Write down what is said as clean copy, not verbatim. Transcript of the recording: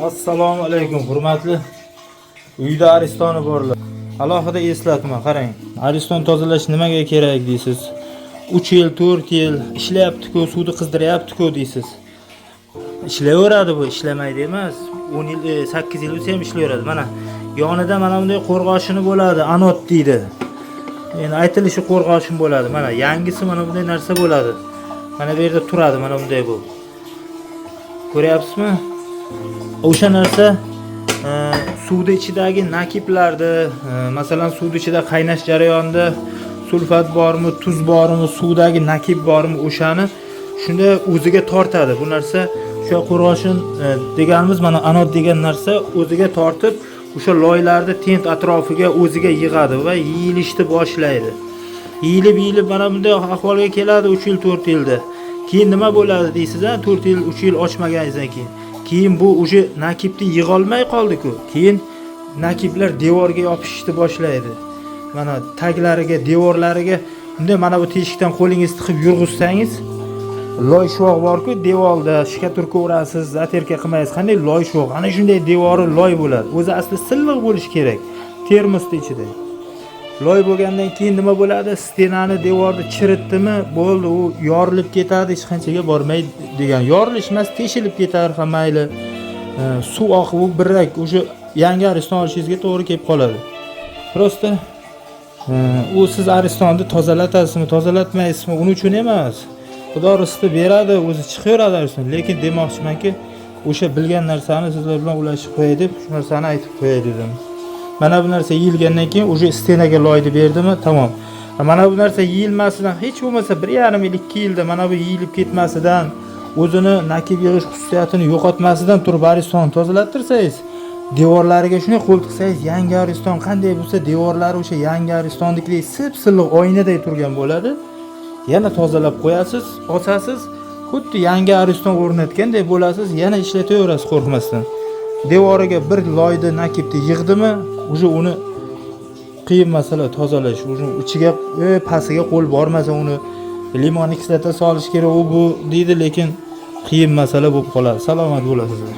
Assalomu alaykum hurmatli uyda aristoni borlar. Alohida eslatma, qarang. Ariston tozalash nimaga kerak deysiz? 3 yil, 4 yil ishlayapti-ku, suvni qizdiryapti-ku deysiz. Ishlayveradi bu, ishlamaydi emas. 10 yil, 8 yil o'tsa ham ishlayveradi. Mana yonida mana bunday qo'rg'oshini bo'ladi, anod deydi. Endi aytilishi qo'rg'oshin bo'ladi. Mana yangisi mana bunday narsa bo'ladi. Mana bu yerda turadi, mana bunday bu. Ko'ryapsizmi? O'sha narsa suvda ichidagi nakiblarni, masalan suvda ichida qaynash jarayonida sulfat bormi, tuz bormi, suvdagi nakib bormi, o'shani shunda o'ziga tortadi. Bu narsa o'sha qo'rg'oshin deganimiz mana anod degan narsa o'ziga tortib, o'sha loylarni tent atrofiga o'ziga yig'adi va yeyilishni boshlaydi. Yeyilib mana bunday ahvolga keladi 3 yil, 4 yilda. Keyin nima bo'ladi deysiz-a? 4 yil, 3 yil ochmaganingizdan keyin. Keyin bu o'sha nakibni yig'olmay qoldi-ku. Keyin nakiblar devorga yopishishni boshlaydi. Mana taglariga, devorlariga bunday mana bu teshikdan qo'lingizni tiqib yurg'izsangiz, loy sho'g' bor-ku, devorda shikaturka urasiz, zaterka qilmaysiz. Qanday loy sho'g'? Ana shunday devori loy bo'ladi. O'zi asli silliq bo'lish kerak. Termosning ichida. Loy bo'lgandan keyin nima bo'ladi? Stenani, devorni chiritdimi, bo'ldi, u yorilib ketadi, hech qanchaga bormaydi degan. Yorilish emas, teshilib ketar ham mayli. Suv oqib u birrak o'sha yangi ariston olishingizga to'g'ri kelib qoladi. Prosta u siz aristonni tozalatasizmi, tozalatmaysizmi, uning uchun emas. Xudo rizqni beradi, o'zi chiqaveradi ariston. Lekin demoqchimanki, o'sha bilgan narsani sizlar bilan ulashib qo'yay deb, shu narsani aytib qo'yay dedim. Mana bu narsa yeyilgandan keyin o'sha stenaga loyni berdimi? Tamom. Mana bu narsa yeyilmasidan hech bo'lmasa 1,5 yil, 2 yilda mana bu yeyilib ketmasidan, o'zini nakib yig'ish xususiyatini yo'qotmasidan turib aristonni tozalattirsangiz, devorlariga shunday qo'l tiqsangiz, yangi ariston qanday bo'lsa, devorlari o'sha yangi aristondagidek sip-silliq oynaday turgan bo'ladi. Yana tozalab qo'yasiz, osasiz, xuddi yangi ariston o'rnatganday bo'lasiz, yana ishlataverasiz qo'rqmasdan. Devoriga bir loyni nakibni yig'dimi, o'sha uni qiyin masala tozalash. O'sha ichiga, pastiga qo'l bormasa uni limon kislota solish kerak, u bu deydi, lekin qiyin masala bo'lib qoladi. Salomat bo'lasizlar.